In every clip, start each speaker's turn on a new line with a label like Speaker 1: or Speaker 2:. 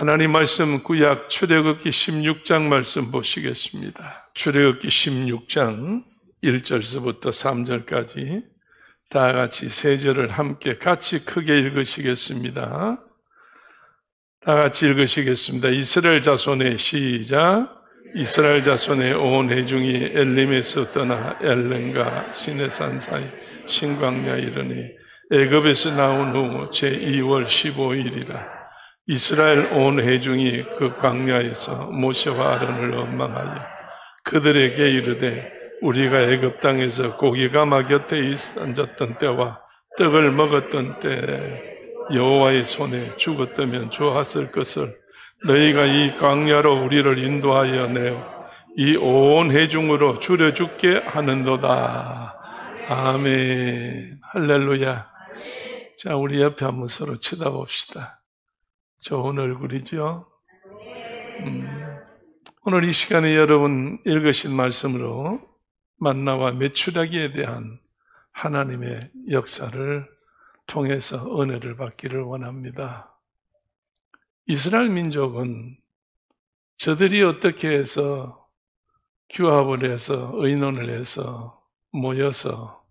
Speaker 1: 하나님 말씀 구약 출애굽기 16장 말씀 보시겠습니다. 출애굽기 16장 1절서부터 3절까지 다 같이 세 절을 함께 같이 크게 읽으시겠습니다. 다 같이 읽으시겠습니다. 이스라엘 자손의 시작. 이스라엘 자손의 온 회중이 엘림에서 떠나 엘른과 시내산 사이 신광야에 이르니 애굽에서 나온 후 제2월 15일이라 이스라엘 온 회중이 그 광야에서 모세와 아론을 원망하여 그들에게 이르되 우리가 애굽 땅에서 고기가 막 곁에 앉았던 때와 떡을 먹었던 때에 여호와의 손에 죽었다면 좋았을 것을 너희가 이 광야로 우리를 인도하여 내어 이 온 회중으로 줄여 죽게 하는도다. 아멘. 할렐루야. 자, 우리 옆에 한번 서로 쳐다봅시다. 좋은 얼굴이죠? 오늘 이 시간에 여러분 읽으신 말씀으로 만나와 메추라기에 대한 하나님의 역사를 통해서 은혜를 받기를 원합니다. 이스라엘 민족은 저들이 어떻게 해서 규합을 해서 의논을 해서 모여서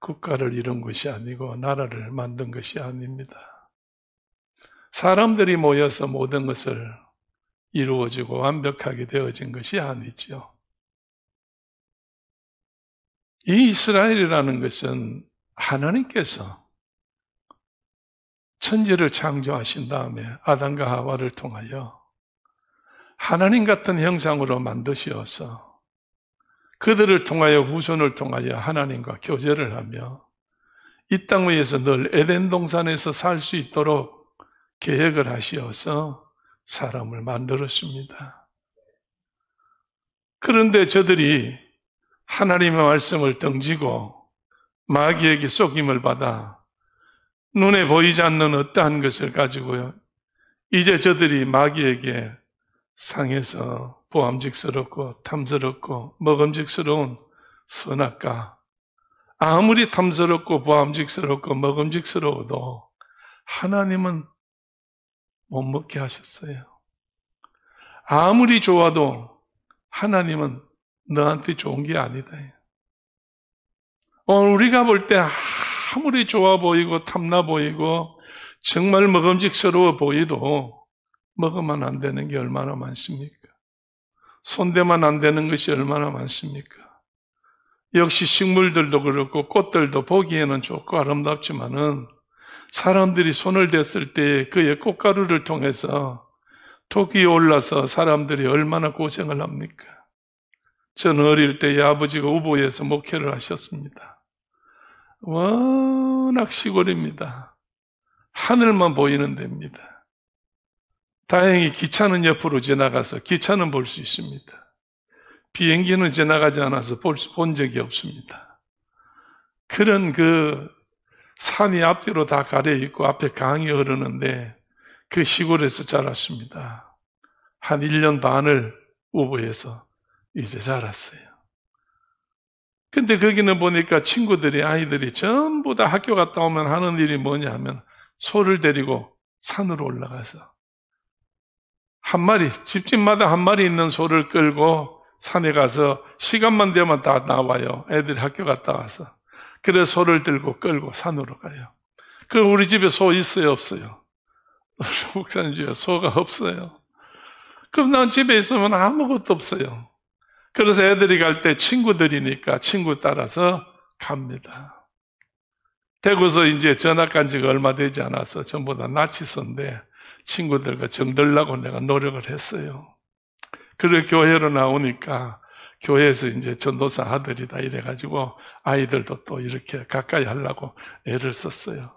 Speaker 1: 국가를 이룬 것이 아니고 나라를 만든 것이 아닙니다. 사람들이 모여서 모든 것을 이루어지고 완벽하게 되어진 것이 아니죠. 이 이스라엘이라는 것은 하나님께서 천지를 창조하신 다음에 아담과 하와를 통하여 하나님 같은 형상으로 만드시어서 그들을 통하여 후손을 통하여 하나님과 교제를 하며 이 땅 위에서 늘 에덴 동산에서 살 수 있도록 계획을 하시어서 사람을 만들었습니다. 그런데 저들이 하나님의 말씀을 등지고 마귀에게 속임을 받아 눈에 보이지 않는 어떠한 것을 가지고요. 이제 저들이 마귀에게 상해서 보암직스럽고 탐스럽고 먹음직스러운 선악과 아무리 탐스럽고 보암직스럽고 먹음직스러워도 하나님은 못 먹게 하셨어요. 아무리 좋아도 하나님은 너한테 좋은 게 아니다. 우리가 볼 때 아무리 좋아 보이고 탐나 보이고 정말 먹음직스러워 보이도 먹으면 안 되는 게 얼마나 많습니까? 손대면 안 되는 것이 얼마나 많습니까? 역시 식물들도 그렇고 꽃들도 보기에는 좋고 아름답지만은 사람들이 손을 댔을 때 그의 꽃가루를 통해서 독이 올라서 사람들이 얼마나 고생을 합니까? 저는 어릴 때 아버지가 우보에서 목회를 하셨습니다. 워낙 시골입니다. 하늘만 보이는 데입니다. 다행히 기차는 옆으로 지나가서 기차는 볼 수 있습니다. 비행기는 지나가지 않아서 본 적이 없습니다. 그런 산이 앞뒤로 다 가려 있고 앞에 강이 흐르는데 그 시골에서 자랐습니다. 한 1년 반을 우부에서 이제 자랐어요. 근데 거기는 보니까 아이들이 전부 다 학교 갔다 오면 하는 일이 뭐냐 하면 소를 데리고 산으로 올라가서 집집마다 한 마리 있는 소를 끌고 산에 가서 시간만 되면 다 나와요. 애들이 학교 갔다 와서. 그래서 소를 들고 끌고 산으로 가요. 그럼 우리 집에 소 있어요, 없어요? 목사님 집에 소가 없어요. 그럼 난 집에 있으면 아무것도 없어요. 그래서 애들이 갈 때 친구들이니까 친구 따라서 갑니다. 대구서 이제 전학 간 지가 얼마 되지 않아서 전부 다 나치서인데 친구들과 정들라고 내가 노력을 했어요. 그래 교회로 나오니까 교회에서 이제 전도사 아들이다 이래가지고 아이들도 또 이렇게 가까이 하려고 애를 썼어요.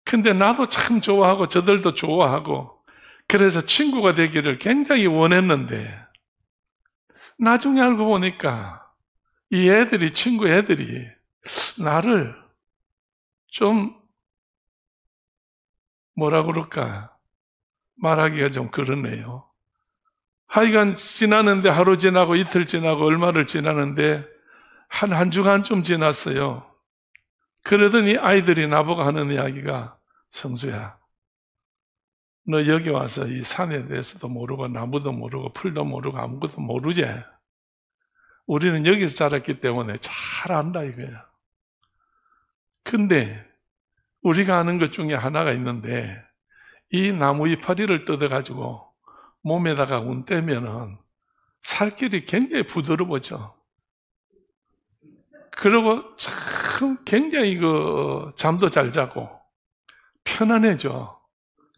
Speaker 1: 근데 나도 참 좋아하고 저들도 좋아하고 그래서 친구가 되기를 굉장히 원했는데 나중에 알고 보니까 이 친구 애들이 나를 좀 뭐라 그럴까 말하기가 좀 그러네요. 하여간 지나는데 하루 지나고 이틀 지나고 얼마를 지나는데 한 주간쯤 지났어요. 그러더니 아이들이 나보고 하는 이야기가 성수야 너 여기 와서 이 산에 대해서도 모르고 나무도 모르고 풀도 모르고 아무것도 모르지? 우리는 여기서 자랐기 때문에 잘 안다 이거야. 근데 우리가 아는 것 중에 하나가 있는데 이 나무 이파리를 뜯어가지고 몸에다가 운떼면은 살결이 굉장히 부드러워져. 그리고 참 굉장히 잠도 잘 자고 편안해져.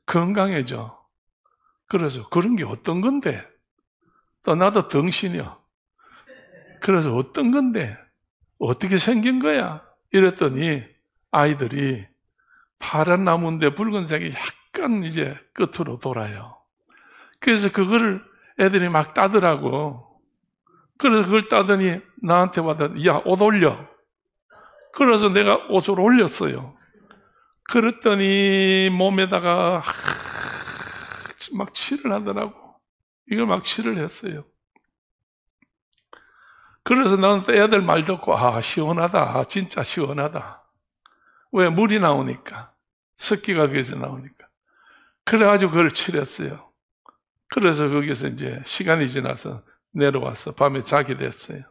Speaker 1: 건강해져. 그래서 그런 게 어떤 건데? 또 나도 덩신이야. 그래서 어떤 건데? 어떻게 생긴 거야? 이랬더니 아이들이 파란 나무인데 붉은색이 약간 이제 끝으로 돌아요. 그래서 그거를 애들이 막 따더라고. 그래서 그걸 따더니 나한테 와서 야, 옷 올려. 그래서 내가 옷을 올렸어요. 그랬더니 몸에다가 막 칠을 하더라고. 이걸 막 칠을 했어요. 그래서 나는 애들 말 듣고 시원하다. 진짜 시원하다. 왜? 물이 나오니까. 습기가 거기서 나오니까. 그래가지고 그걸 칠했어요. 그래서 거기서 이제 시간이 지나서 내려와서 밤에 자게 됐어요.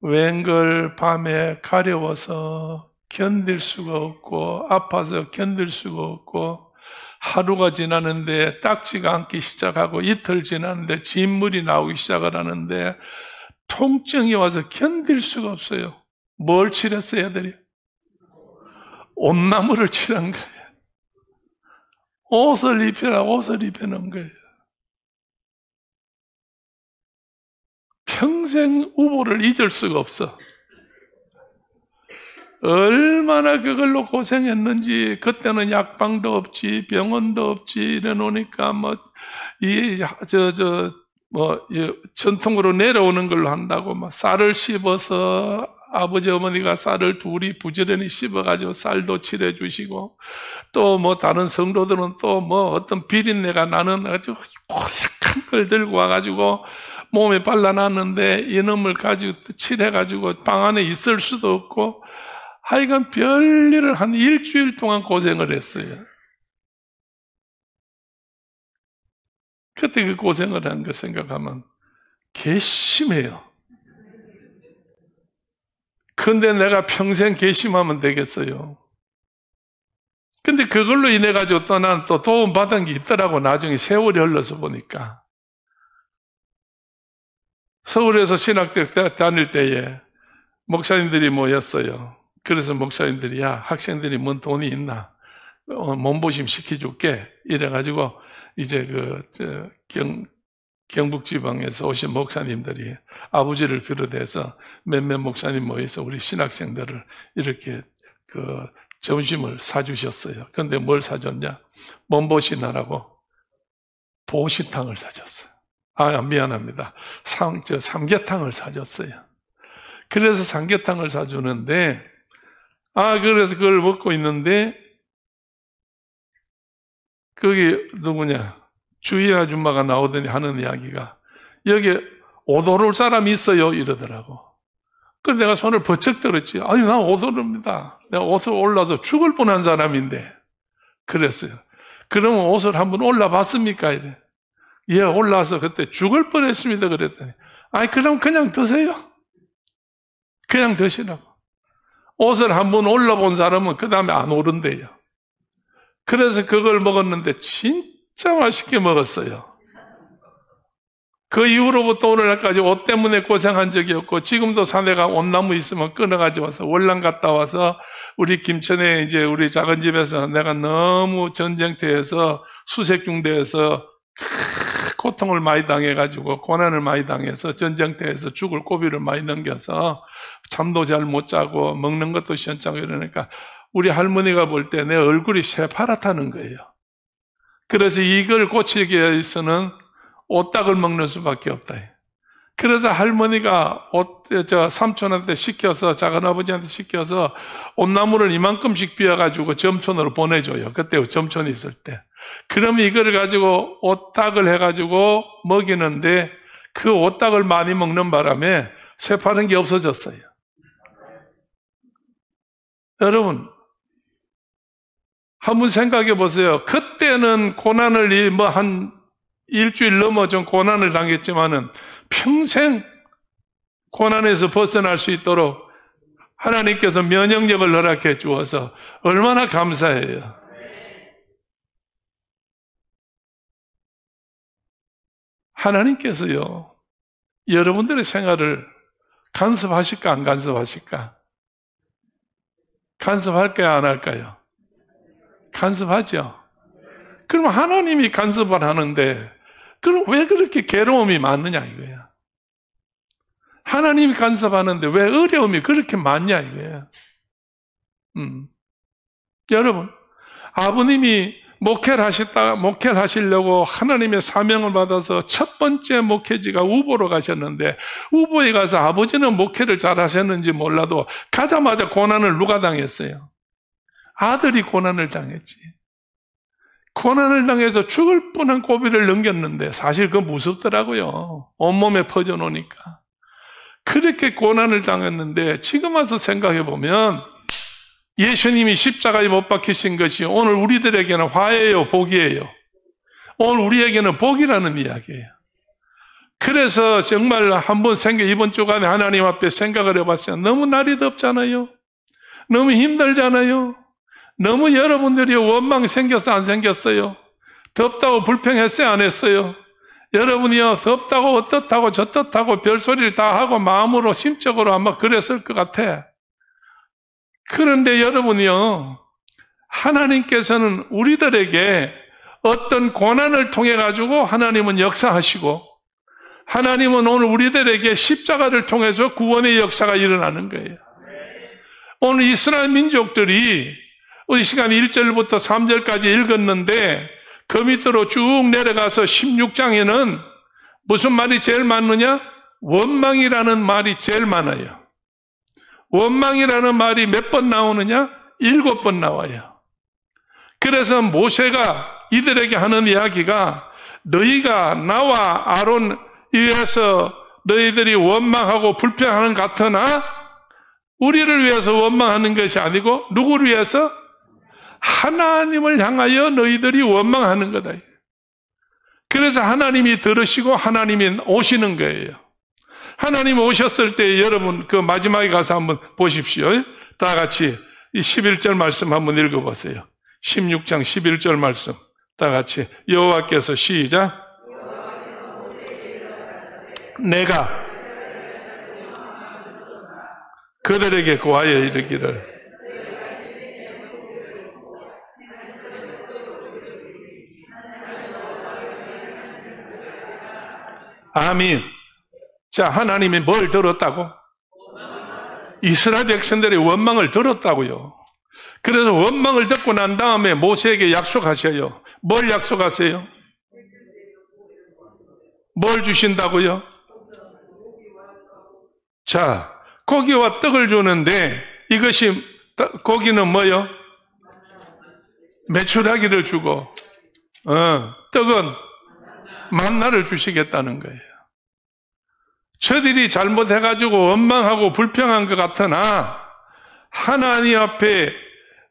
Speaker 1: 웬걸 밤에 가려워서 견딜 수가 없고 아파서 견딜 수가 없고 하루가 지나는데 딱지가 앉기 시작하고 이틀 지나는데 진물이 나오기 시작을 하는데 통증이 와서 견딜 수가 없어요. 뭘 칠했어요, 애들이? 온나무를 칠한 거예요. 옷을 입혀놓은 거예요. 평생 우보를 잊을 수가 없어. 얼마나 그걸로 고생했는지, 그때는 약방도 없지, 병원도 없지, 이래 놓으니까 전통으로 내려오는 걸로 한다고 쌀을 씹어서 아버지 어머니가 쌀을 둘이 부지런히 씹어가지고 쌀도 칠해 주시고 또 다른 성도들은 또 어떤 비린내가 나는 아주 고약한 걸 들고 와가지고 몸에 발라놨는데 이놈을 가지고 칠해가지고 방 안에 있을 수도 없고 하여간 별일을 한 일주일 동안 고생을 했어요. 그때 그 고생을 한 거 생각하면 괘씸해요. 근데 내가 평생 괘씸하면 되겠어요. 근데 그걸로 인해 가지고 또 난 또 도움 받은 게 있더라고. 나중에 세월이 흘러서 보니까. 서울에서 신학대 다닐 때에 목사님들이 모였어요. 그래서 목사님들이 야, 학생들이 뭔 돈이 있나? 몸보심 시켜줄게. 이래가지고 이제 경북지방에서 오신 목사님들이 아버지를 비롯해서 몇몇 목사님 모여서 우리 신학생들을 이렇게 점심을 사주셨어요. 그런데 뭘 사줬냐? 몸보신하라고 보신탕을 사줬어요. 미안합니다. 삼계탕을 사줬어요. 그래서 삼계탕을 사주는데, 그래서 그걸 먹고 있는데, 거기 누구냐? 주희 아줌마가 나오더니 하는 이야기가, 여기 옷 오를 사람이 있어요. 이러더라고. 그래서 내가 손을 버쩍 들었지. 아니, 난 옷 오릅니다. 내가 옷을 올라서 죽을 뻔한 사람인데. 그랬어요. 그러면 옷을 한번 올라봤습니까? 이래. 예, 올라와서 그때 죽을 뻔했습니다. 그랬더니, 그럼 그냥 드세요. 그냥 드시라고. 옷을 한번 올라본 사람은 그 다음에 안 오른대요. 그래서 그걸 먹었는데 진짜 맛있게 먹었어요. 그 이후로부터 오늘날까지 옷 때문에 고생한 적이 없고, 지금도 산에가 온나무 있으면 끊어가지고 와서 월남 갔다 와서 우리 김천에 이제 우리 작은 집에서 내가 너무 전쟁터에서 수색중대에서 고통을 많이 당해가지고 고난을 많이 당해서 전쟁터에서 죽을 고비를 많이 넘겨서 잠도 잘 못 자고 먹는 것도 시원찮고 이러니까 우리 할머니가 볼 때 내 얼굴이 새파랗다는 거예요. 그래서 이걸 고치기 위해서는 오딱을 먹는 수밖에 없다. 그래서 할머니가 삼촌한테 시켜서, 작은아버지한테 시켜서 온나무를 이만큼씩 비워가지고 점촌으로 보내줘요. 그때 점촌이 있을 때. 그러면 이걸 가지고 오딱을 해가지고 먹이는데 그 오딱을 많이 먹는 바람에 새파른 게 없어졌어요. 여러분, 한번 생각해 보세요. 그때는 고난을 한 일주일 넘어 좀 고난을 당했지만은 평생 고난에서 벗어날 수 있도록 하나님께서 면역력을 허락해 주어서 얼마나 감사해요. 하나님께서요, 여러분들의 생활을 간섭하실까 안 간섭하실까? 간섭할까요 안 할까요? 간섭하죠. 그럼 하나님이 간섭을 하는데 그럼 왜 그렇게 괴로움이 많느냐 이거야. 하나님이 간섭하는데 왜 어려움이 그렇게 많냐 이거야. 여러분, 아버님이 목회를 하시려고 하나님의 사명을 받아서 첫 번째 목회지가 우보로 가셨는데, 우보에 가서 아버지는 목회를 잘 하셨는지 몰라도 가자마자 고난을 누가 당했어요? 아들이 고난을 당했지. 고난을 당해서 죽을 뻔한 고비를 넘겼는데 사실 그거 무섭더라고요. 온몸에 퍼져 놓으니까. 그렇게 고난을 당했는데 지금 와서 생각해 보면 예수님이 십자가에 못 박히신 것이 오늘 우리들에게는 화해요, 복이에요. 오늘 우리에게는 복이라는 이야기예요. 그래서 정말 한번 이번 주간에 하나님 앞에 생각을 해봤어요. 너무 날이 덥잖아요. 너무 힘들잖아요. 너무 여러분들이 원망 생겼어 안 생겼어요? 덥다고 불평했어요 안 했어요? 여러분이요 덥다고 어떻다고 저떻다고 별소리를 다 하고 마음으로 심적으로 아마 그랬을 것 같아. 그런데 여러분이요, 하나님께서는 우리들에게 어떤 고난을 통해 가지고 하나님은 역사하시고, 하나님은 오늘 우리들에게 십자가를 통해서 구원의 역사가 일어나는 거예요. 오늘 이스라엘 민족들이 이 시간 1절부터 3절까지 읽었는데 그 밑으로 쭉 내려가서 16장에는 무슨 말이 제일 많느냐? 원망이라는 말이 제일 많아요. 원망이라는 말이 몇 번 나오느냐? 7번 나와요. 그래서 모세가 이들에게 하는 이야기가 너희가 나와 아론 위해서 너희들이 원망하고 불평하는 것 같으나 우리를 위해서 원망하는 것이 아니고 누구를 위해서? 하나님을 향하여 너희들이 원망하는 거다. 그래서 하나님이 들으시고 하나님이 오시는 거예요. 하나님 오셨을 때 여러분 그 마지막에 가서 한번 보십시오. 다 같이 이 11절 말씀 한번 읽어보세요. 16장 11절 말씀 다 같이 여호와께서 시작. 내가 그들에게 고하여 이르기를 아멘. 자, 하나님이 뭘 들었다고? 이스라엘 백성들의 원망을 들었다고요. 그래서 원망을 듣고 난 다음에 모세에게 약속하셔요. 뭘 약속하세요? 뭘 주신다고요? 자, 고기와 떡을 주는데 이것이 고기는 뭐요? 메추라기를 주고 떡은 만나를 주시겠다는 거예요. 저들이 잘못해가지고 원망하고 불평한 것 같으나 하나님 앞에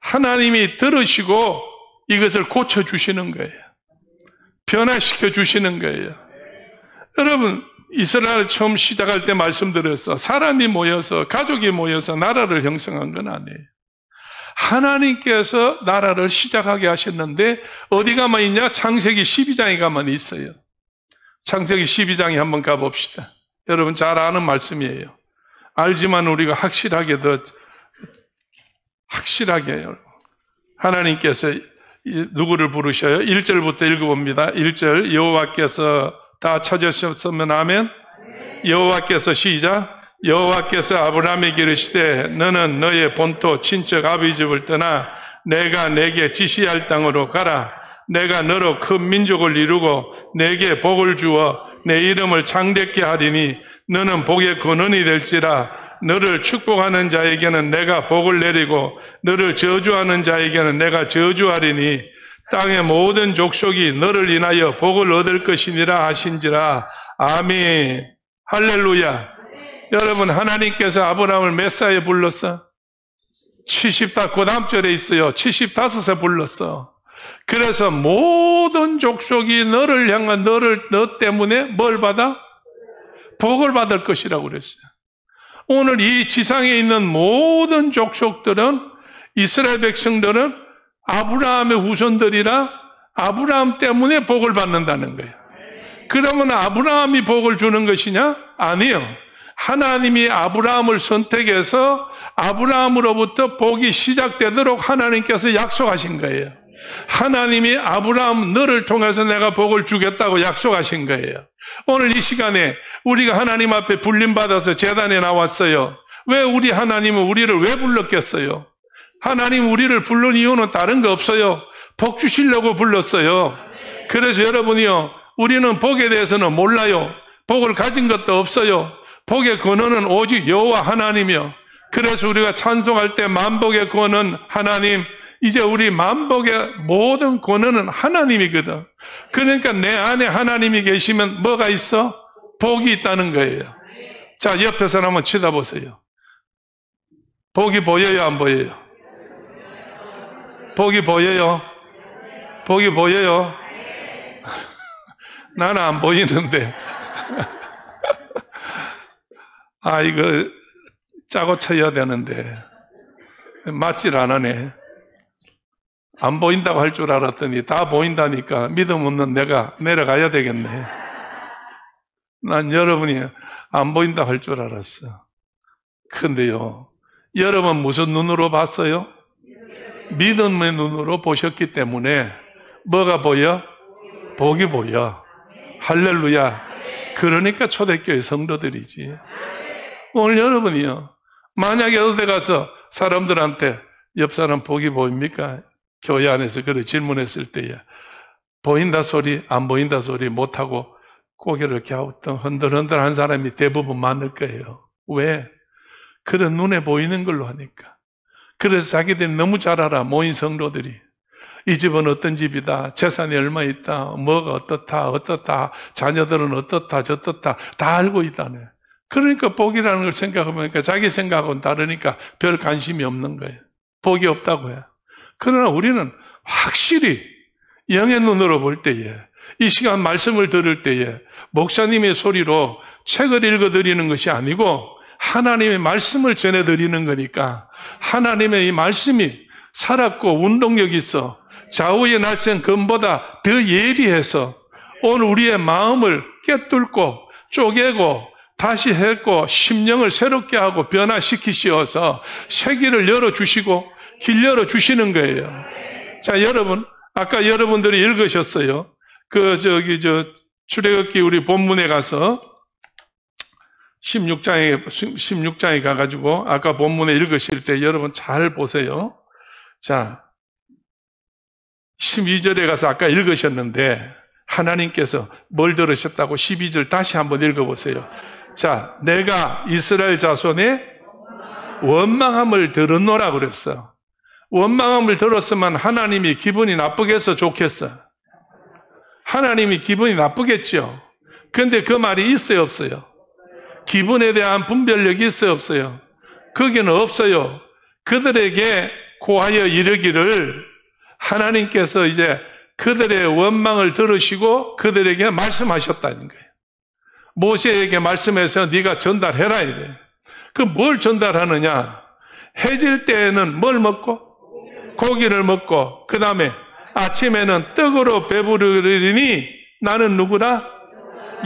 Speaker 1: 하나님이 들으시고 이것을 고쳐주시는 거예요. 변화시켜 주시는 거예요. 여러분, 이스라엘 처음 시작할 때 말씀드렸어. 사람이 모여서, 가족이 모여서 나라를 형성한 건 아니에요. 하나님께서 나라를 시작하게 하셨는데 어디 가만 있냐? 창세기 12장에 가만 있어요. 창세기 12장에 한번 가봅시다. 여러분 잘 아는 말씀이에요. 알지만 우리가 확실하게 해요. 하나님께서 누구를 부르셔요? 1절부터 읽어봅니다. 1절 여호와께서 다 찾으셨으면 아멘. 여호와께서 시작. 여호와께서 아브라함에게 이르시되 너는 너의 본토 친척 아비 집을 떠나 내가 내게 지시할 땅으로 가라. 내가 너로 큰 민족을 이루고 내게 복을 주어 내 이름을 창대케 하리니 너는 복의 근원이 될지라. 너를 축복하는 자에게는 내가 복을 내리고 너를 저주하는 자에게는 내가 저주하리니 땅의 모든 족속이 너를 인하여 복을 얻을 것이니라 하신지라. 아멘. 할렐루야. 여러분, 하나님께서 아브라함을 몇 살에 불렀어? 그 다음 절에 있어요. 75세 불렀어. 그래서 모든 족속이 너를 향한 너 때문에 뭘 받아? 복을 받을 것이라고 그랬어요. 오늘 이 지상에 있는 모든 족속들은, 이스라엘 백성들은 아브라함의 후손들이라 아브라함 때문에 복을 받는다는 거예요. 그러면 아브라함이 복을 주는 것이냐? 아니요. 하나님이 아브라함을 선택해서 아브라함으로부터 복이 시작되도록 하나님께서 약속하신 거예요. 하나님이 아브라함 너를 통해서 내가 복을 주겠다고 약속하신 거예요. 오늘 이 시간에 우리가 하나님 앞에 불림받아서 제단에 나왔어요. 왜 우리 하나님은 우리를 왜 불렀겠어요? 하나님 우리를 부른 이유는 다른 거 없어요. 복 주시려고 불렀어요. 그래서 여러분이요, 우리는 복에 대해서는 몰라요. 복을 가진 것도 없어요. 복의 근원은 오직 여호와 하나님이요. 그래서 우리가 찬송할 때 만복의 근원 하나님, 이제 우리 만복의 모든 근원은 하나님이거든. 그러니까 내 안에 하나님이 계시면 뭐가 있어? 복이 있다는 거예요. 자, 옆에 사람 한번 쳐다보세요. 복이 보여요, 안 보여요? 복이 보여요? 복이 보여요? 나는 안 보이는데. 아, 이거 짜고 쳐야 되는데 맞질 않으네. 안 보인다고 할 줄 알았더니 다 보인다니까 믿음 없는 내가 내려가야 되겠네. 난 여러분이 안 보인다고 할 줄 알았어. 근데요, 여러분 무슨 눈으로 봤어요? 믿음의 눈으로 보셨기 때문에 뭐가 보여? 복이 보여. 할렐루야. 그러니까 초대교회 성도들이지. 오늘 여러분이요, 만약에 어디 가서 사람들한테 옆 사람 복이 보입니까? 교회 안에서 그렇게 질문했을 때에 보인다 소리, 안 보인다 소리 못하고 고개를 이렇게 흔들흔들한 사람이 대부분 많을 거예요. 왜? 그런 눈에 보이는 걸로 하니까. 그래서 자기들이 너무 잘 알아. 모인 성도들이 이 집은 어떤 집이다, 재산이 얼마 있다, 뭐가 어떻다, 자녀들은 어떻다, 저떻다 다 알고 있다네. 그러니까 복이라는 걸 생각해보니까 자기 생각하고는 다르니까 별 관심이 없는 거예요. 복이 없다고 해요. 그러나 우리는 확실히 영의 눈으로 볼 때에, 이 시간 말씀을 들을 때에 목사님의 소리로 책을 읽어드리는 것이 아니고 하나님의 말씀을 전해드리는 거니까, 하나님의 이 말씀이 살았고 운동력이 있어 좌우의 날쌘 검보다 더 예리해서 오늘 우리의 마음을 꿰뚫고 쪼개고 다시 했고 심령을 새롭게 하고 변화시키시어서 세계를 열어주시고 길 열어주시는 거예요. 자, 여러분, 아까 여러분들이 읽으셨어요. 출애굽기 우리 본문에 가서 16장에 가가지고 아까 본문에 읽으실 때 여러분 잘 보세요. 자, 12절에 가서 아까 읽으셨는데 하나님께서 뭘 들으셨다고 12절 다시 한번 읽어보세요. 자, 내가 이스라엘 자손의 원망함을 들었노라 그랬어. 원망함을 들었으면 하나님이 기분이 나쁘겠어, 좋겠어? 하나님이 기분이 나쁘겠죠. 그런데 그 말이 있어요, 없어요? 기분에 대한 분별력이 있어요, 없어요? 거기는 없어요. 그들에게 고하여 이르기를 하나님께서 이제 그들의 원망을 들으시고 그들에게 말씀하셨다는 거예요. 모세에게 말씀해서 네가 전달해라 이래. 그 뭘 전달하느냐? 해질 때에는 뭘 먹고? 고기를 먹고, 그 다음에 아침에는 떡으로 배부르리니 나는 누구라?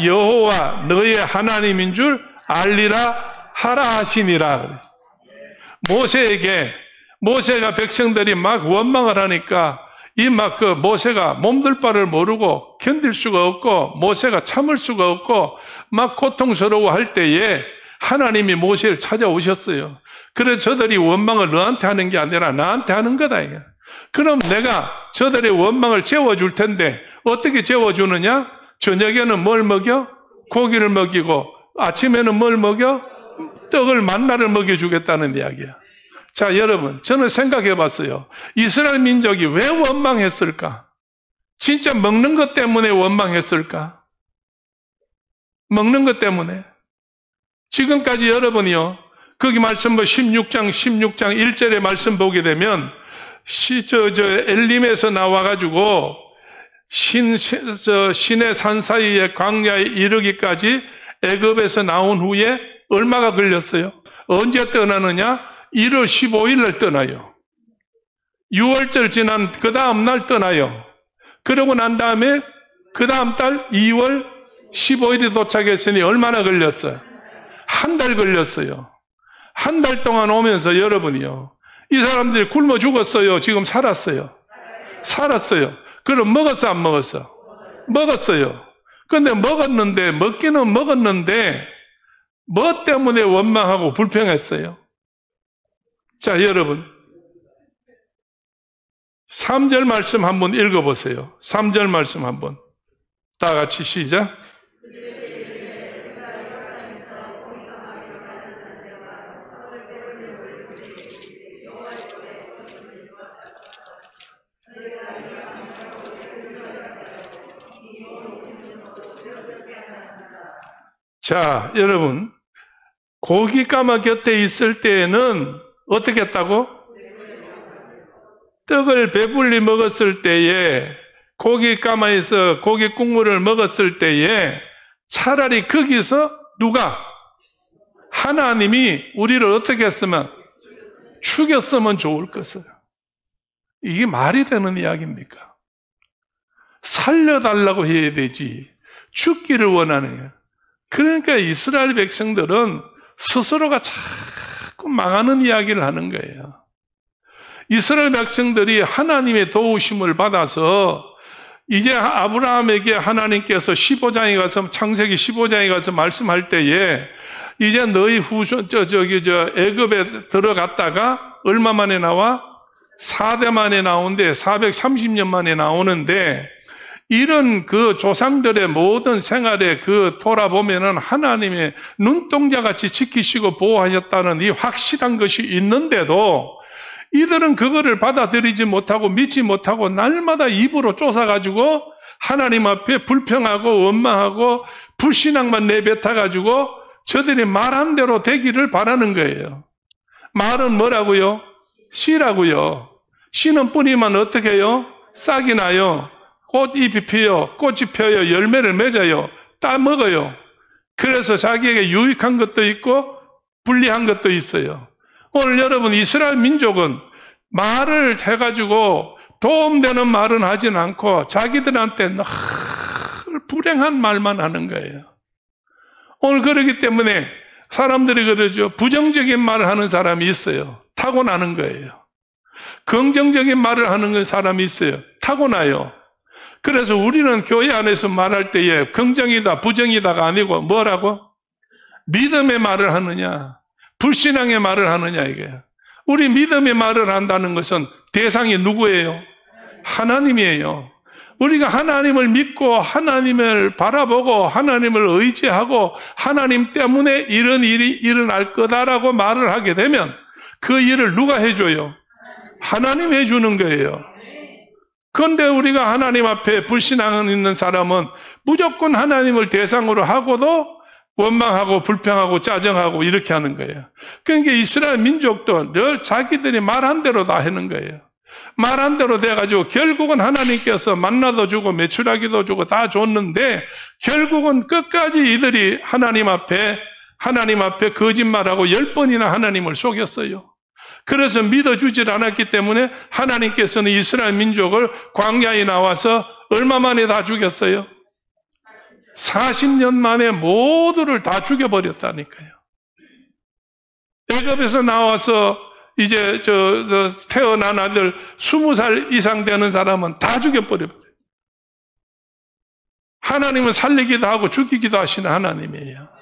Speaker 1: 여호와 너의 하나님인 줄 알리라 하라 하시니라 그랬어요. 모세가 백성들이 막 원망을 하니까 모세가 몸둘 바를 모르고 견딜 수가 없고 모세가 참을 수가 없고 막 고통스러워 할 때에 하나님이 모세를 찾아오셨어요. 그래서 저들이 원망을 너한테 하는 게 아니라 나한테 하는 거다. 이게. 그럼 내가 저들의 원망을 재워줄 텐데 어떻게 재워주느냐? 저녁에는 뭘 먹여? 고기를 먹이고 아침에는 뭘 먹여? 떡을 만나를 먹여주겠다는 이야기야. 자, 여러분, 저는 생각해 봤어요. 이스라엘 민족이 왜 원망했을까? 진짜 먹는 것 때문에 원망했을까? 먹는 것 때문에. 지금까지 여러분이요, 거기 말씀 16장 1절의 말씀 보게 되면 엘림에서 나와가지고 신의 산 사이에 광야에 이르기까지 애굽에서 나온 후에 얼마가 걸렸어요? 언제 떠나느냐? 1월 15일 날 떠나요. 6월절 지난 그 다음 날 떠나요. 그러고 난 다음에 그 다음 달 2월 15일에 도착했으니 얼마나 걸렸어요? 한 달 걸렸어요. 한 달 동안 오면서 여러분이요, 이 사람들이 굶어 죽었어요? 지금 살았어요? 살았어요. 그럼 먹었어, 안 먹었어? 먹었어요. 근데 먹기는 먹었는데 뭐 때문에 원망하고 불평했어요? 자, 여러분 3절 말씀 한번 읽어보세요. 3절 말씀 한번 다 같이 시작. 자, 여러분, 고깃가마 곁에 있을 때에는 어떻게 했다고? 떡을 배불리 먹었을 때에, 고깃가마에서 고기 국물을 먹었을 때에 차라리 거기서 누가? 하나님이 우리를 어떻게 했으면? 죽였으면 좋을 것을. 이게 말이 되는 이야기입니까? 살려달라고 해야 되지 죽기를 원하는 거예요. 그러니까 이스라엘 백성들은 스스로가 자꾸 망하는 이야기를 하는 거예요. 이스라엘 백성들이 하나님의 도우심을 받아서 이제 아브라함에게 하나님께서 15장에 가서, 창세기 15장에 가서 말씀할 때에 이제 너희 애굽에 들어갔다가 얼마 만에 나와? 4대 만에 나오는데 430년 만에 나오는데, 이런 그 조상들의 모든 생활에 돌아보면은 하나님의 눈동자같이 지키시고 보호하셨다는 이 확실한 것이 있는데도 이들은 그거를 받아들이지 못하고 믿지 못하고 날마다 입으로 쫓아가지고 하나님 앞에 불평하고 원망하고 불신앙만 내뱉어가지고 저들이 말한 대로 되기를 바라는 거예요. 말은 뭐라고요? 씨라고요. 씨는 뿌리면 어떻게 해요? 싹이 나요. 꽃잎이 피어요. 꽃이 펴요. 열매를 맺어요. 따 먹어요. 그래서 자기에게 유익한 것도 있고 불리한 것도 있어요. 오늘 여러분, 이스라엘 민족은 말을 해가지고 도움되는 말은 하진 않고 자기들한테 늘 불행한 말만 하는 거예요. 오늘 그렇기 때문에 사람들이 그러죠. 부정적인 말을 하는 사람이 있어요. 타고나는 거예요. 긍정적인 말을 하는 사람이 있어요. 타고나요. 그래서 우리는 교회 안에서 말할 때에 긍정이다, 부정이다가 아니고 뭐라고? 믿음의 말을 하느냐, 불신앙의 말을 하느냐, 이게. 우리 믿음의 말을 한다는 것은 대상이 누구예요? 하나님이에요. 우리가 하나님을 믿고 하나님을 바라보고 하나님을 의지하고 하나님 때문에 이런 일이 일어날 거다라고 말을 하게 되면 그 일을 누가 해줘요? 하나님 해주는 거예요. 그런데 우리가 하나님 앞에 불신앙 있는 사람은 무조건 하나님을 대상으로 하고도 원망하고 불평하고 짜증하고 이렇게 하는 거예요. 그러니까 이스라엘 민족도 늘 자기들이 말한 대로 다 하는 거예요. 말한 대로 돼가지고 결국은 하나님께서 만나도 주고 메추라기도 주고 다 줬는데 결국은 끝까지 이들이 하나님 앞에 거짓말하고 10번이나 하나님을 속였어요. 그래서 믿어주질 않았기 때문에 하나님께서는 이스라엘 민족을 광야에 나와서 얼마 만에 다 죽였어요? 40년 만에 모두를 다 죽여버렸다니까요. 애굽에서 나와서 이제 태어난 아들 20살 이상 되는 사람은 다 죽여버렸어요. 하나님은 살리기도 하고 죽이기도 하시는 하나님이에요.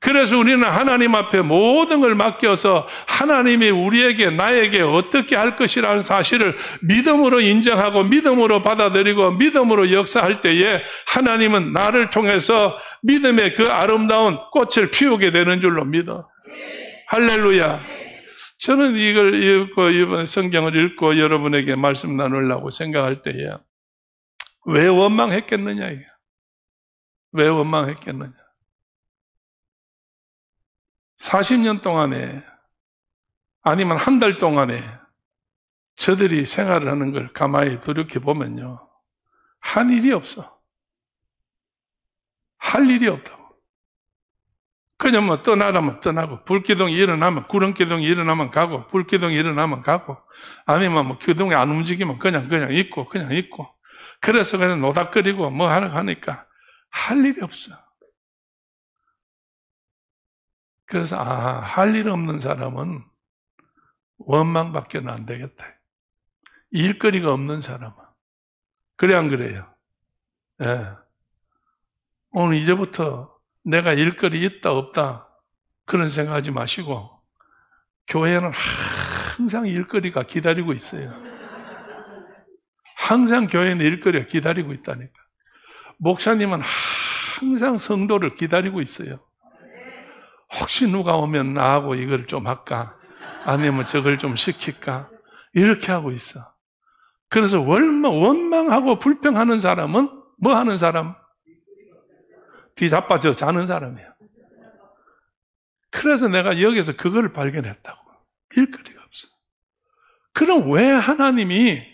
Speaker 1: 그래서 우리는 하나님 앞에 모든 걸 맡겨서 하나님이 우리에게 나에게 어떻게 할 것이라는 사실을 믿음으로 인정하고 믿음으로 받아들이고 믿음으로 역사할 때에 하나님은 나를 통해서 믿음의 그 아름다운 꽃을 피우게 되는 줄로 믿어. 할렐루야. 저는 이걸 읽고 이번 성경을 읽고 여러분에게 말씀 나누려고 생각할 때에 왜 원망했겠느냐, 이게. 왜 원망했겠느냐. 40년 동안에 아니면 한 달 동안에 저들이 생활을 하는 걸 가만히 돌이켜보면요, 한 일이 없어. 할 일이 없다고. 그냥 뭐 떠나라면 떠나고, 불기둥이 일어나면, 구름기둥이 일어나면 가고, 불기둥이 일어나면 가고, 아니면 뭐 기둥이 안 움직이면 그냥 있고. 그래서 그냥 노닥거리고 뭐 하니까 할 일이 없어. 그래서 할 일 없는 사람은 원망밖에 안 되겠다. 일거리가 없는 사람은. 그래 안 그래요? 예. 오늘 이제부터 내가 일거리 있다 없다 그런 생각하지 마시고, 교회는 항상 일거리가 기다리고 있어요. 항상 교회는 일거리가 기다리고 있다니까. 목사님은 항상 성도를 기다리고 있어요. 혹시 누가 오면 나하고 이걸 좀 할까? 아니면 저걸 좀 시킬까? 이렇게 하고 있어. 그래서 원망하고 불평하는 사람은 뭐 하는 사람? 뒤자빠져 자는 사람이에요. 그래서 내가 여기서 그걸 발견했다고. 일거리가 없어. 그럼 왜 하나님이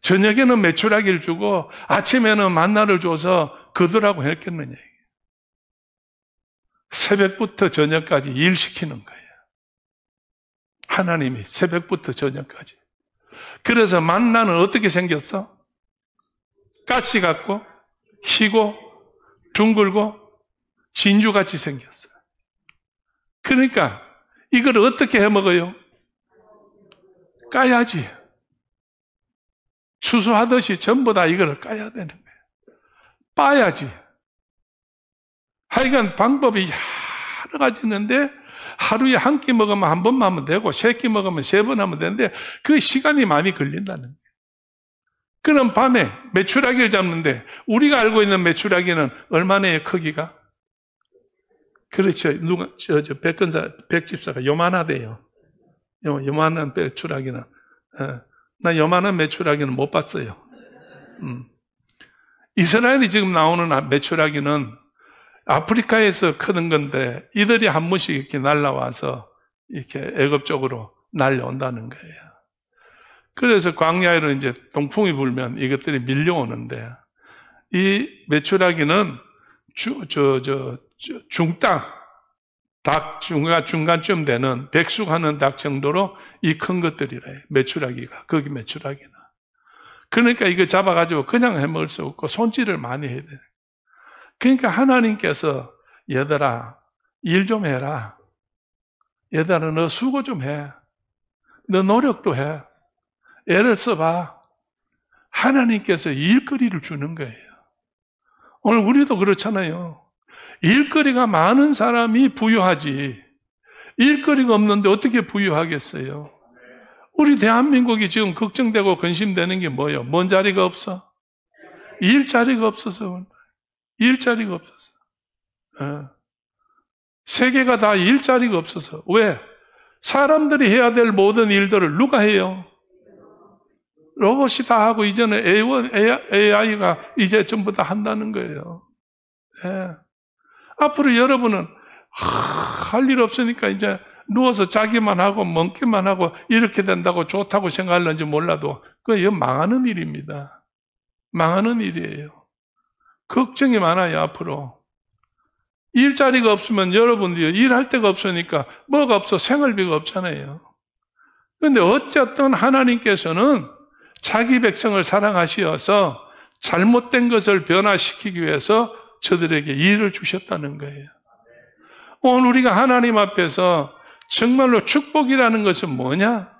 Speaker 1: 저녁에는 메추라기를 주고 아침에는 만나를 줘서 거두라고 했겠느냐. 새벽부터 저녁까지 일시키는 거예요. 하나님이 새벽부터 저녁까지. 그래서 만나는 어떻게 생겼어? 가시 같고 희고 둥글고 진주같이 생겼어요. 그러니까 이걸 어떻게 해먹어요? 까야지. 추수하듯이 전부 다 이걸 까야 되는 거예요. 빠야지. 하여간 방법이 여러 가지 있는데 하루에 한 끼 먹으면 한 번만 하면 되고 3끼 먹으면 3번 하면 되는데 그 시간이 많이 걸린다는 거예요. 그럼 밤에 메추라기를 잡는데 우리가 알고 있는 메추라기는 얼마나의 크기가? 그렇죠. 백집사가 요만하대요. 요만한 메추라기는. 나 요만한 메추라기는 못 봤어요. 이스라엘이 지금 나오는 메추라기는 아프리카에서 크는 건데 이들이 한 번씩 이렇게 날라와서 이렇게 애굽 쪽으로 날려온다는 거예요. 그래서 광야에로 이제 동풍이 불면 이것들이 밀려오는데 이 메추라기는 중땅, 닭 중간쯤 되는 백숙하는 닭 정도로 이 큰 것들이래. 메추라기가. 거기 메추라기는. 그러니까 이거 잡아가지고 그냥 해먹을 수 없고 손질을 많이 해야 돼. 그러니까 하나님께서 얘들아 일 좀 해라. 얘들아 너 수고 좀 해. 너 노력도 해. 애를 써봐. 하나님께서 일거리를 주는 거예요. 오늘 우리도 그렇잖아요. 일거리가 많은 사람이 부유하지. 일거리가 없는데 어떻게 부유하겠어요? 우리 대한민국이 지금 걱정되고 근심되는 게 뭐예요? 뭔 자리가 없어? 일자리가 없어서. 일자리가 없어서. 세계가 다 일자리가 없어서. 왜? 사람들이 해야 될 모든 일들을 누가 해요? 로봇이 다 하고 이제는 AI가 이제 전부 다 한다는 거예요. 예. 앞으로 여러분은 할 일 없으니까 이제 누워서 자기만 하고 먹기만 하고 이렇게 된다고 좋다고 생각할는지 몰라도 그건 망하는 일입니다. 망하는 일이에요. 걱정이 많아요. 앞으로. 일자리가 없으면 여러분들이 일할 데가 없으니까 뭐가 없어? 생활비가 없잖아요. 그런데 어쨌든 하나님께서는 자기 백성을 사랑하시어서 잘못된 것을 변화시키기 위해서 저들에게 일을 주셨다는 거예요. 오늘 우리가 하나님 앞에서 정말로 축복이라는 것은 뭐냐?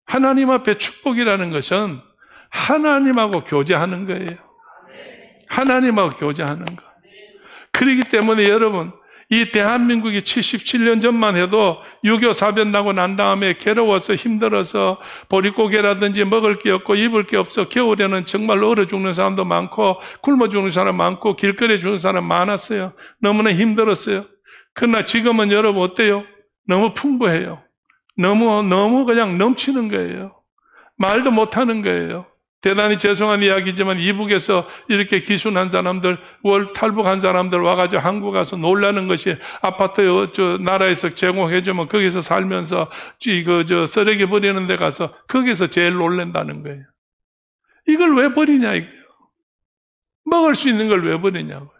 Speaker 1: 하나님 앞에 축복이라는 것은 하나님하고 교제하는 거예요. 하나님하고 교제하는 거. 그렇기 때문에 여러분, 이 대한민국이 77년 전만 해도 6.25 사변 나고 난 다음에 괴로워서 힘들어서 보릿고개라든지 먹을 게 없고 입을 게 없어 겨울에는 정말 얼어 죽는 사람도 많고 굶어 죽는 사람 많고 길거리에 죽는 사람 많았어요. 너무나 힘들었어요. 그러나 지금은 여러분 어때요? 너무 풍부해요. 너무 그냥 넘치는 거예요. 말도 못하는 거예요. 대단히 죄송한 이야기지만 이북에서 이렇게 기순한 사람들, 월 탈북한 사람들 와가지고 한국 가서 놀라는 것이 아파트 나라에서 제공해주면 거기서 살면서 쓰레기 버리는 데 가서 거기서 제일 놀란다는 거예요. 이걸 왜 버리냐 이거예요. 먹을 수 있는 걸 왜 버리냐고요.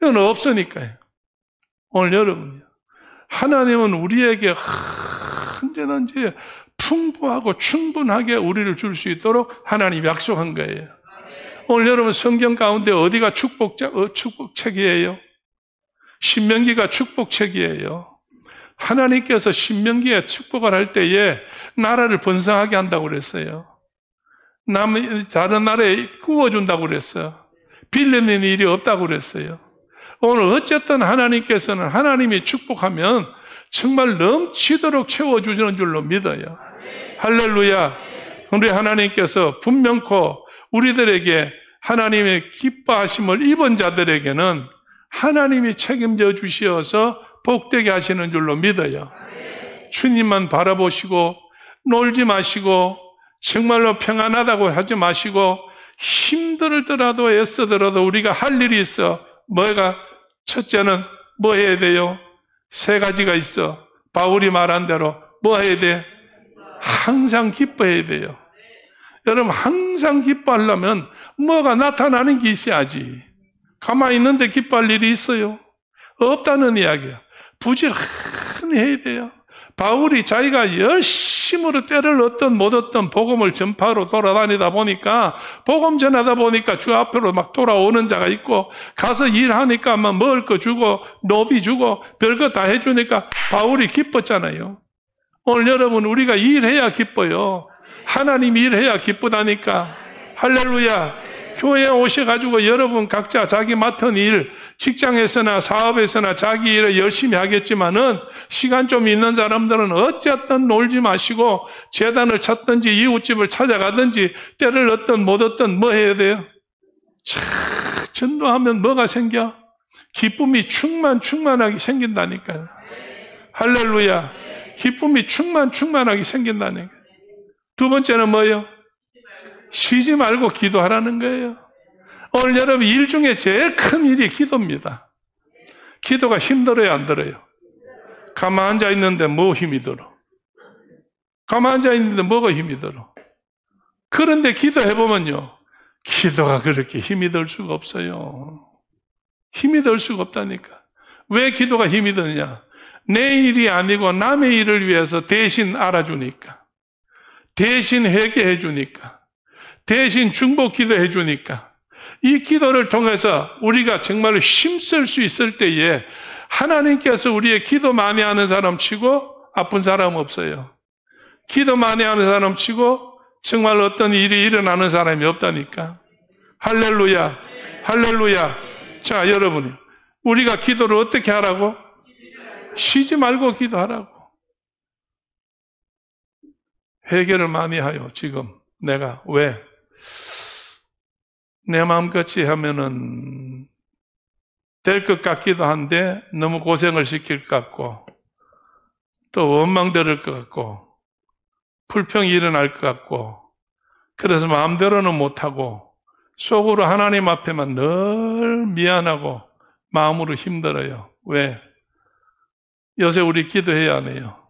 Speaker 1: 이건 없으니까요. 오늘 여러분요, 하나님은 우리에게 언제든지 풍부하고 충분하게 우리를 줄 수 있도록 하나님 약속한 거예요. 오늘 여러분 성경 가운데 어디가 축복책이에요? 신명기가 축복책이에요. 하나님께서 신명기에 축복을 할 때에 나라를 번성하게 한다고 그랬어요. 다른 나라에 구워준다고 그랬어요. 빌리는 일이 없다고 그랬어요. 오늘 어쨌든 하나님께서는 하나님이 축복하면 정말 넘치도록 채워주시는 줄로 믿어요. 할렐루야. 우리 하나님께서 분명코 우리들에게 하나님의 기뻐하심을 입은 자들에게는 하나님이 책임져 주시어서 복되게 하시는 줄로 믿어요. 주님만 바라보시고 놀지 마시고 정말로 평안하다고 하지 마시고 힘들더라도 애쓰더라도 우리가 할 일이 있어. 뭐가? 첫째는 뭐 해야 돼요? 세 가지가 있어. 바울이 말한 대로 뭐 해야 돼? 항상 기뻐해야 돼요. 여러분 항상 기뻐하려면 뭐가 나타나는 게 있어야지. 가만히 있는데 기뻐할 일이 있어요? 없다는 이야기야. 부지런히 해야 돼요. 바울이 자기가 열심으로 때를 얻든 못 얻든 복음을 전파로 돌아다니다 보니까 복음 전하다 보니까 주 앞으로 막 돌아오는 자가 있고 가서 일하니까 막 먹을 거 주고 노비 주고 별거 다 해주니까 바울이 기뻤잖아요. 오늘 여러분 우리가 일해야 기뻐요. 하나님 일해야 기쁘다니까. 할렐루야. 교회에 오셔가지고 여러분 각자 자기 맡은 일, 직장에서나 사업에서나 자기 일을 열심히 하겠지만은 시간 좀 있는 사람들은 어쨌든 놀지 마시고 재단을 찾든지 이웃집을 찾아가든지 때를 얻든 못 얻든 뭐 해야 돼요? 전도하면 뭐가 생겨? 기쁨이 충만하게 생긴다니까요. 할렐루야. 기쁨이 충만하게 생긴다니까요. 두 번째는 뭐예요? 쉬지 말고 기도하라는 거예요. 오늘 여러분 일 중에 제일 큰 일이 기도입니다. 기도가 힘들어요, 안 들어요? 가만 앉아 있는데 뭐 힘이 들어? 가만 앉아 있는데 뭐가 힘이 들어? 그런데 기도해보면요, 기도가 그렇게 힘이 들 수가 없어요. 힘이 들 수가 없다니까. 왜 기도가 힘이 드느냐? 내 일이 아니고 남의 일을 위해서 대신 알아주니까, 대신 회개해 주니까, 대신 중복 기도해 주니까, 이 기도를 통해서 우리가 정말로 힘쓸 수 있을 때에 하나님께서 우리의 기도 많이 하는 사람 치고 아픈 사람 없어요. 기도 많이 하는 사람 치고 정말 어떤 일이 일어나는 사람이 없다니까. 할렐루야. 할렐루야. 자, 여러분, 우리가 기도를 어떻게 하라고? 쉬지 말고 기도하라고. 회개를 많이 해요, 지금. 내가. 왜? 내 마음같이 하면은 될 것 같기도 한데 너무 고생을 시킬 것 같고 또 원망될 것 같고 불평이 일어날 것 같고 그래서 마음대로는 못하고 속으로 하나님 앞에만 늘 미안하고 마음으로 힘들어요. 왜? 요새 우리 기도해야 하네요.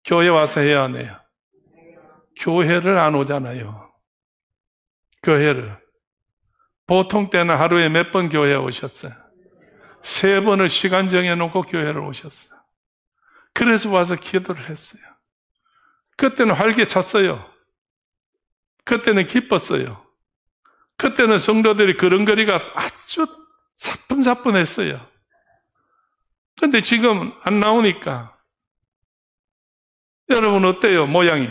Speaker 1: 교회 와서 해야 하네요. 교회를 안 오잖아요. 교회를. 보통 때는 하루에 몇 번 교회에 오셨어요? 3번을 시간 정해놓고 교회를 오셨어요. 그래서 와서 기도를 했어요. 그때는 활기찼어요. 그때는 기뻤어요. 그때는 성도들이 걸음걸이가 아주 사뿐사뿐했어요. 그런데 지금 안 나오니까 여러분 어때요? 모양이?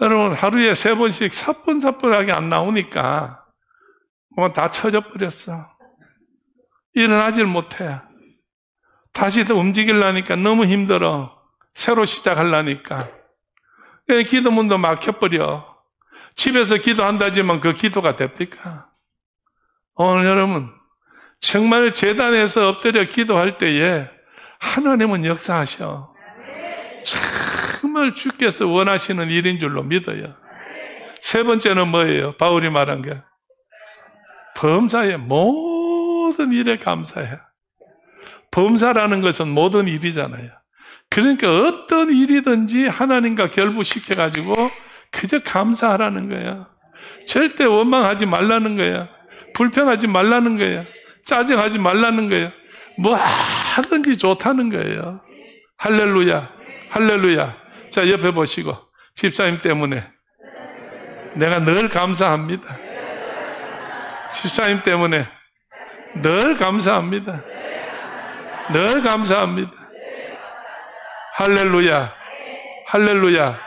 Speaker 1: 여러분 하루에 3번씩 사뿐사뿐하게 안 나오니까 다 처져 버렸어. 일어나질 못해. 다시 더 움직이려니까 너무 힘들어. 새로 시작하려니까. 기도문도 막혀버려. 집에서 기도한다지만 그 기도가 됩니까? 오늘 여러분, 정말 제단에서 엎드려 기도할 때에 하나님은 역사하셔. 정말 주께서 원하시는 일인 줄로 믿어요. 세 번째는 뭐예요? 바울이 말한 게 범사의 모든 일에 감사해. 범사라는 것은 모든 일이잖아요. 그러니까 어떤 일이든지 하나님과 결부시켜가지고 그저 감사하라는 거야. 절대 원망하지 말라는 거야. 불평하지 말라는 거야. 짜증하지 말라는 거야. 뭐 하든지 좋다는 거예요. 할렐루야, 할렐루야. 자, 옆에 보시고 집사님 때문에 내가 늘 감사합니다. 집사님 때문에 늘 감사합니다. 늘 감사합니다. 할렐루야, 할렐루야.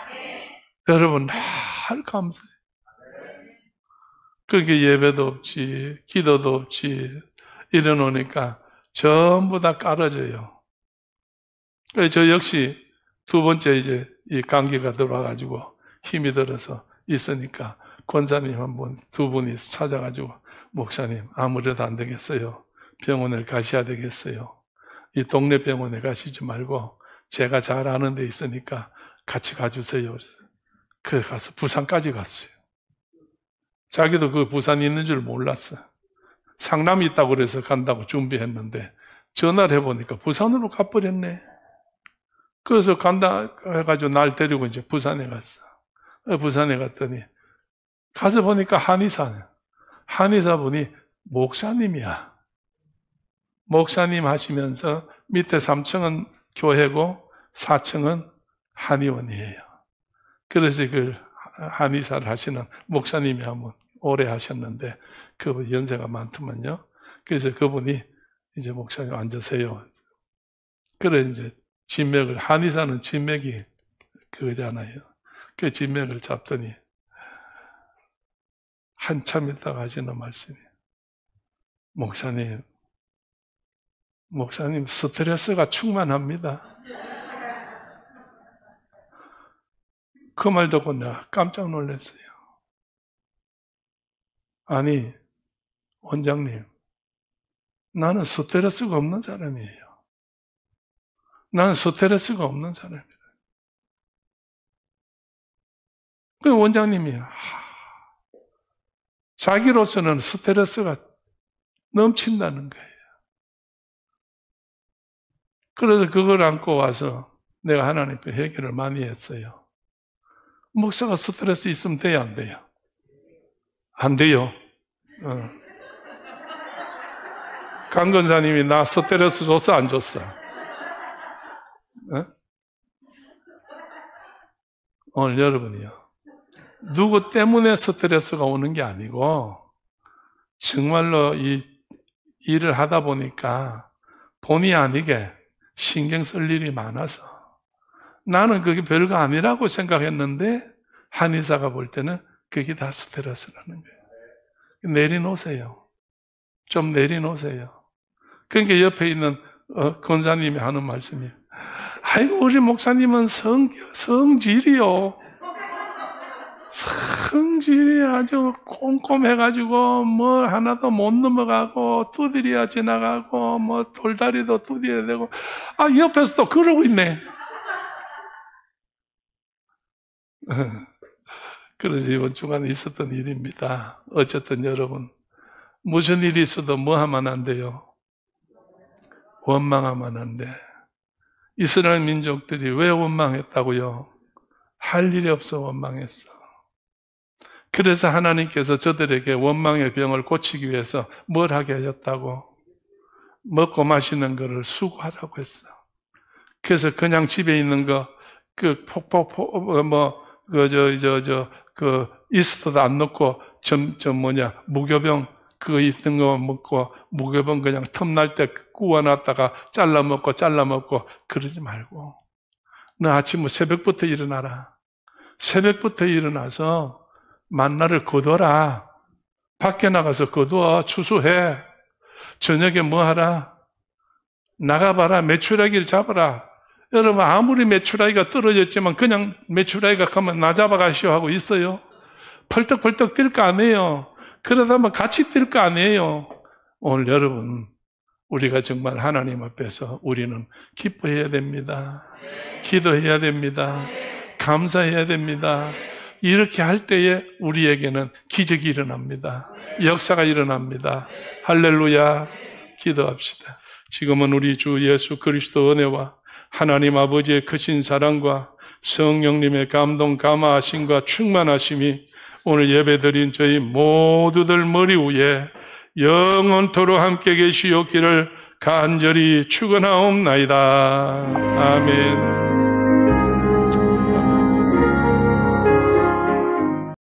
Speaker 1: 여러분 늘 감사해요. 그렇게 예배도 없지, 기도도 없지, 일어나니까 전부 다 깔아져요. 그래서 저 역시 두 번째 이제 이 감기가 들어와가지고 힘이 들어서 있으니까 권사님 한 분, 두 분이 찾아가지고 목사님 아무래도 안 되겠어요. 병원을 가셔야 되겠어요. 이 동네 병원에 가시지 말고 제가 잘 아는 데 있으니까 같이 가주세요. 그래 가서 부산까지 갔어요. 자기도 그 부산에 있는 줄 몰랐어. 상남이 있다고 그래서 간다고 준비했는데 전화를 해보니까 부산으로 가버렸네. 그래서 간다 해가지고 날 데리고 이제 부산에 갔어. 부산에 갔더니 가서 보니까 한의사네. 한의사분이 목사님이야. 목사님 하시면서 밑에 3층은 교회고 4층은 한의원이에요. 그래서 그 한의사를 하시는 목사님이 한번 오래 하셨는데 그분 연세가 많더만요. 그래서 그분이 이제 목사님 앉으세요. 그래 이제 진맥을, 한의사는 진맥이 그거잖아요. 그 진맥을 잡더니 한참 있다가 하시는 말씀이 목사님 스트레스가 충만합니다. 그 말 듣고 내가 깜짝 놀랐어요. 아니 원장님, 나는 스트레스가 없는 사람이에요. 나는 스트레스가 없는 사람이에요. 그 원장님이 자기로서는 스트레스가 넘친다는 거예요. 그래서 그걸 안고 와서 내가 하나님 앞에 회개를 많이 했어요. 목사가 스트레스 있으면 돼요, 안 돼요? 안 돼요. 강 권사님이 나 스트레스 줬어, 안 줬어? 오늘 여러분이요. 누구 때문에 스트레스가 오는 게 아니고 정말로 이 일을 하다 보니까 본의 아니게 신경 쓸 일이 많아서 나는 그게 별거 아니라고 생각했는데 한의사가 볼 때는 그게 다 스트레스라는 거예요. 내려놓으세요. 좀 내려놓으세요. 그러니까 옆에 있는 권사님이 하는 말씀이 아이고 우리 목사님은 성질이요. 성질이 아주 꼼꼼해가지고 뭐 하나도 못 넘어가고 두드려야 지나가고 뭐 돌다리도 두드려야 되고 옆에서 또 그러고 있네. 그래서 이번 주간에 있었던 일입니다. 어쨌든 여러분 무슨 일이 있어도 뭐 하면 안 돼요? 원망하면 안 돼. 이스라엘 민족들이 왜 원망했다고요? 할 일이 없어 원망했어. 그래서 하나님께서 저들에게 원망의 병을 고치기 위해서 뭘 하게 하셨다고? 먹고 마시는 거를 수고하라고 했어. 그래서 그냥 집에 있는 거, 이스트도 안 넣고, 무교병, 그거 있는 거 먹고, 무교병 그냥 틈날 때 구워놨다가 잘라 먹고, 그러지 말고. 너 아침 새벽부터 일어나라. 새벽부터 일어나서 만나를 거둬라. 밖에 나가서 거두어 추수해. 저녁에 뭐 하라? 나가봐라. 메추라기를 잡아라. 여러분 아무리 메추라기가 떨어졌지만 그냥 메추라기가 가면 나 잡아가시오 하고 있어요. 펄떡펄떡 뛸 거 아니에요. 그러다면 같이 뛸 거 아니에요. 오늘 여러분, 우리가 정말 하나님 앞에서 우리는 기뻐해야 됩니다. 기도해야 됩니다. 감사해야 됩니다. 이렇게 할 때에 우리에게는 기적이 일어납니다. 역사가 일어납니다. 할렐루야. 기도합시다. 지금은 우리 주 예수 그리스도 은혜와 하나님 아버지의 크신 사랑과 성령님의 감동 감화하심과 충만하심이 오늘 예배드린 저희 모두들 머리 위에 영원토록 함께 계시옵기를 간절히 축원하옵나이다. 아멘.